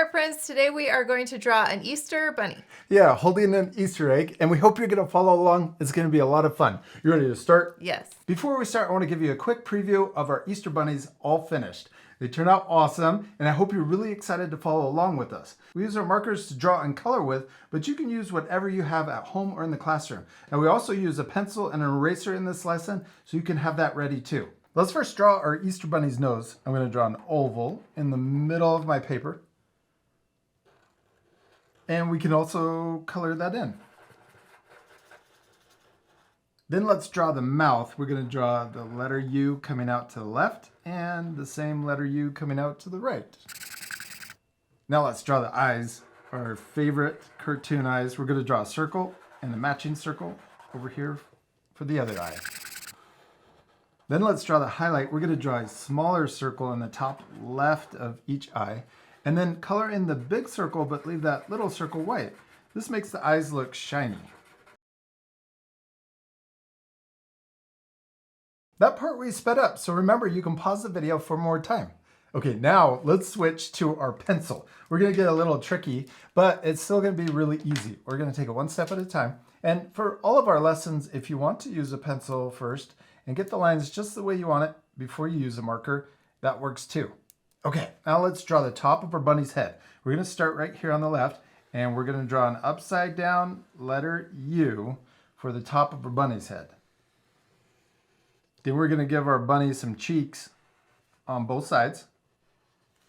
art friends, today we are going to draw an Easter bunny. Yeah, holding an Easter egg, and we hope you're going to follow along. It's going to be a lot of fun. You ready to start? Yes. Before we start, I want to give you a quick preview of our Easter bunnies all finished. They turned out awesome, and I hope you're really excited to follow along with us. We use our markers to draw and color with, but you can use whatever you have at home or in the classroom. And we also use a pencil and an eraser in this lesson, so you can have that ready too. Let's first draw our Easter bunny's nose. I'm going to draw an oval in the middle of my paper. And we can also color that in. Then let's draw the mouth. We're going to draw the letter U coming out to the left and the same letter U coming out to the right. Now let's draw the eyes, our favorite cartoon eyes. We're going to draw a circle and a matching circle over here for the other eye. Then let's draw the highlight. We're going to draw a smaller circle in the top left of each eye. And then color in the big circle, but leave that little circle white. This makes the eyes look shiny. That part we sped up, so remember you can pause the video for more time. Okay, now let's switch to our pencil. We're gonna get a little tricky, but it's still gonna be really easy. We're gonna take it one step at a time. And for all of our lessons, if you want to use a pencil first and get the lines just the way you want it before you use a marker, that works too. Okay, now let's draw the top of our bunny's head. We're going to start right here on the left, and we're going to draw an upside down letter U for the top of our bunny's head. Then we're going to give our bunny some cheeks on both sides.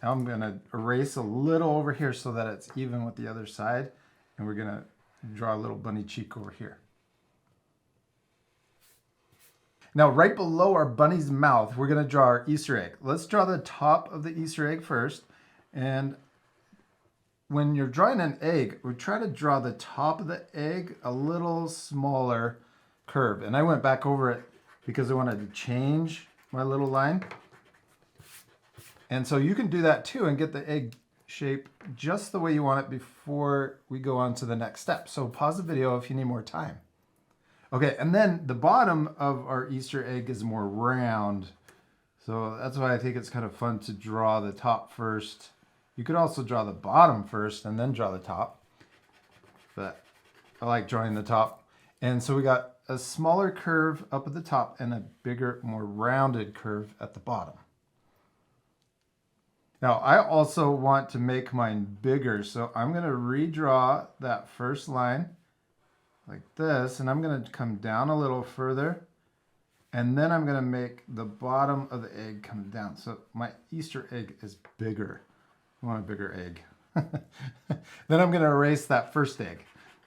Now I'm going to erase a little over here so that it's even with the other side, and we're going to draw a little bunny cheek over here. Now, right below our bunny's mouth, we're going to draw our Easter egg. Let's draw the top of the Easter egg first. And when you're drawing an egg, we try to draw the top of the egg a little smaller curve. And I went back over it because I wanted to change my little line. And so you can do that too and get the egg shape just the way you want it before we go on to the next step. So pause the video if you need more time. Okay, and then the bottom of our Easter egg is more round. So that's why I think it's kind of fun to draw the top first. You could also draw the bottom first and then draw the top. But I like drawing the top. And so we got a smaller curve up at the top and a bigger, more rounded curve at the bottom. Now, I also want to make mine bigger. So I'm going to redraw that first line like this, and I'm going to come down a little further, and then I'm going to make the bottom of the egg come down. So my Easter egg is bigger. I want a bigger egg. Then I'm going to erase that first egg.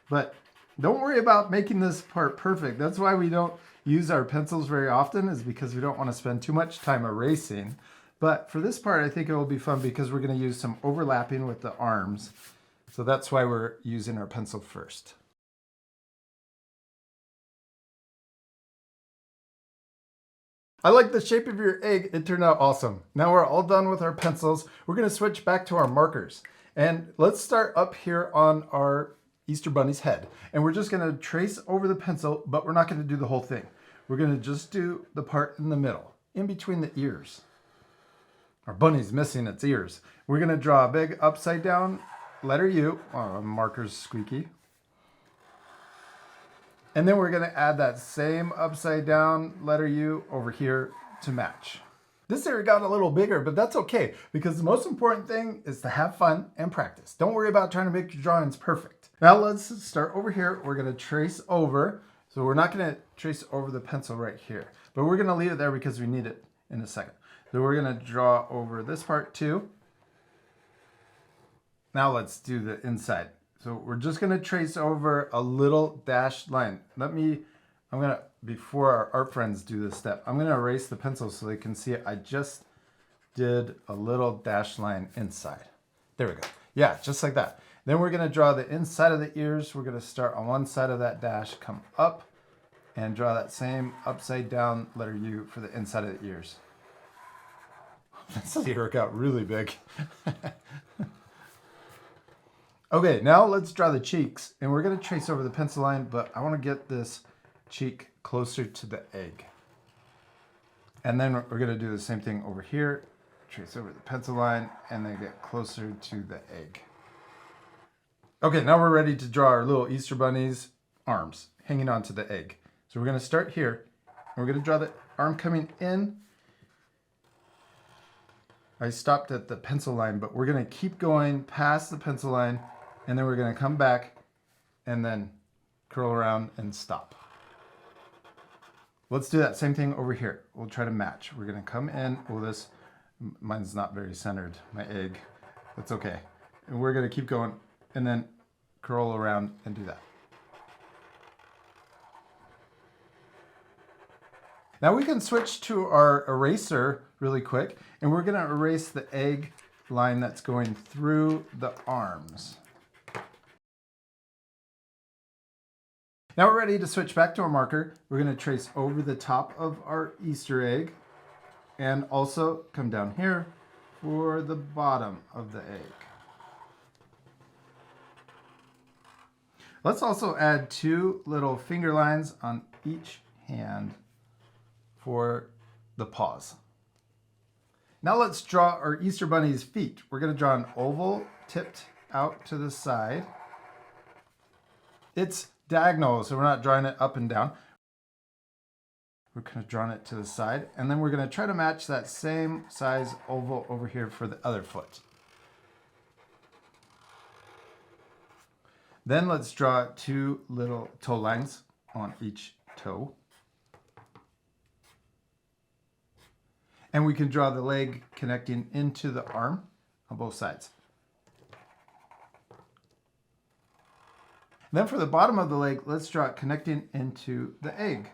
But don't worry about making this part perfect. That's why we don't use our pencils very often, is because we don't want to spend too much time erasing. But for this part, I think it will be fun because we're going to use some overlapping with the arms. So that's why we're using our pencil first. I like the shape of your egg. It turned out awesome. Now we're all done with our pencils. We're going to switch back to our markers. And let's start up here on our Easter bunny's head. And we're just going to trace over the pencil, but we're not going to do the whole thing. We're going to just do the part in the middle, in between the ears. Our bunny's missing its ears. We're going to draw a big upside down letter U. Oh, marker's squeaky. And then we're going to add that same upside down letter U over here to match. This area got a little bigger, but that's okay because the most important thing is to have fun and practice. Don't worry about trying to make your drawings perfect. Now let's start over here. We're going to trace over. So we're not going to trace over the pencil right here, but we're going to leave it there because we need it in a second. So we're going to draw over this part too. Now let's do the inside. So we're just going to trace over a little dashed line. Before our art friends do this step, I'm going to erase the pencil so they can see it. I just did a little dashed line inside. There we go. Yeah, just like that. Then we're going to draw the inside of the ears. We're going to start on one side of that dash, come up, and draw that same upside down letter U for the inside of the ears. This ear got really big. Okay, now let's draw the cheeks, and we're going to trace over the pencil line, but I want to get this cheek closer to the egg. And then we're going to do the same thing over here, trace over the pencil line and then get closer to the egg. Okay, now we're ready to draw our little Easter bunny's arms hanging onto the egg. So we're going to start here. And we're going to draw the arm coming in. I stopped at the pencil line, but we're going to keep going past the pencil line, and then we're going to come back and then curl around and stop. Let's do that same thing over here. We'll try to match. We're going to come in. Oh, mine's not very centered, my egg. That's okay. And we're going to keep going and then curl around and do that. Now we can switch to our eraser really quick, and we're going to erase the egg line that's going through the arms. Now we're ready to switch back to our marker. We're going to trace over the top of our Easter egg and also come down here for the bottom of the egg. Let's also add 2 little finger lines on each hand for the paws. Now let's draw our Easter bunny's feet. We're going to draw an oval tipped out to the side. It's diagonal, so we're not drawing it up and down. We're kind of drawing it to the side, and then we're going to try to match that same size oval over here for the other foot. Then let's draw 2 little toe lines on each toe. And we can draw the leg connecting into the arm on both sides. Then for the bottom of the leg, let's draw it connecting into the egg.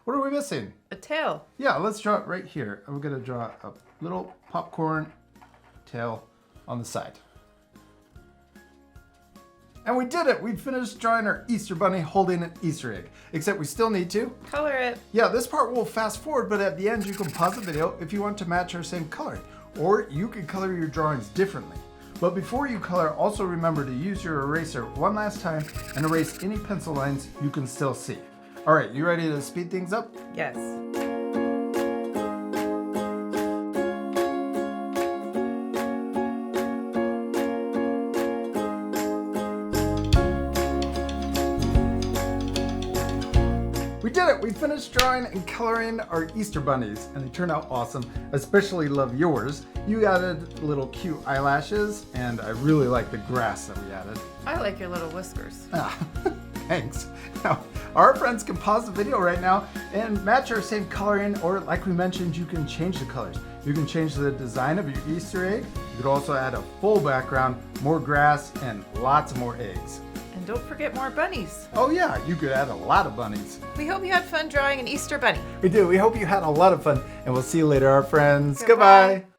What are we missing? A tail. Yeah, let's draw it right here. I'm going to draw a little popcorn tail on the side. And we did it! We finished drawing our Easter bunny holding an Easter egg. Except we still need to color it. Yeah, this part will fast forward, but at the end you can pause the video if you want to match our same color. Or you can color your drawings differently. But before you color, also remember to use your eraser one last time and erase any pencil lines you can still see. All right, you ready to speed things up? Yes. We did it! We finished drawing and coloring our Easter bunnies, and they turned out awesome. I especially love yours. You added little cute eyelashes, and I really like the grass that we added. I like your little whiskers. Ah, thanks. Now, our friends can pause the video right now and match our same coloring, or like we mentioned, you can change the colors. You can change the design of your Easter egg. You could also add a full background, more grass, and lots more eggs. And don't forget more bunnies. Oh yeah, you could add a lot of bunnies. We hope you had fun drawing an Easter bunny. We do. We hope you had a lot of fun, and we'll see you later, our friends. Goodbye. Goodbye.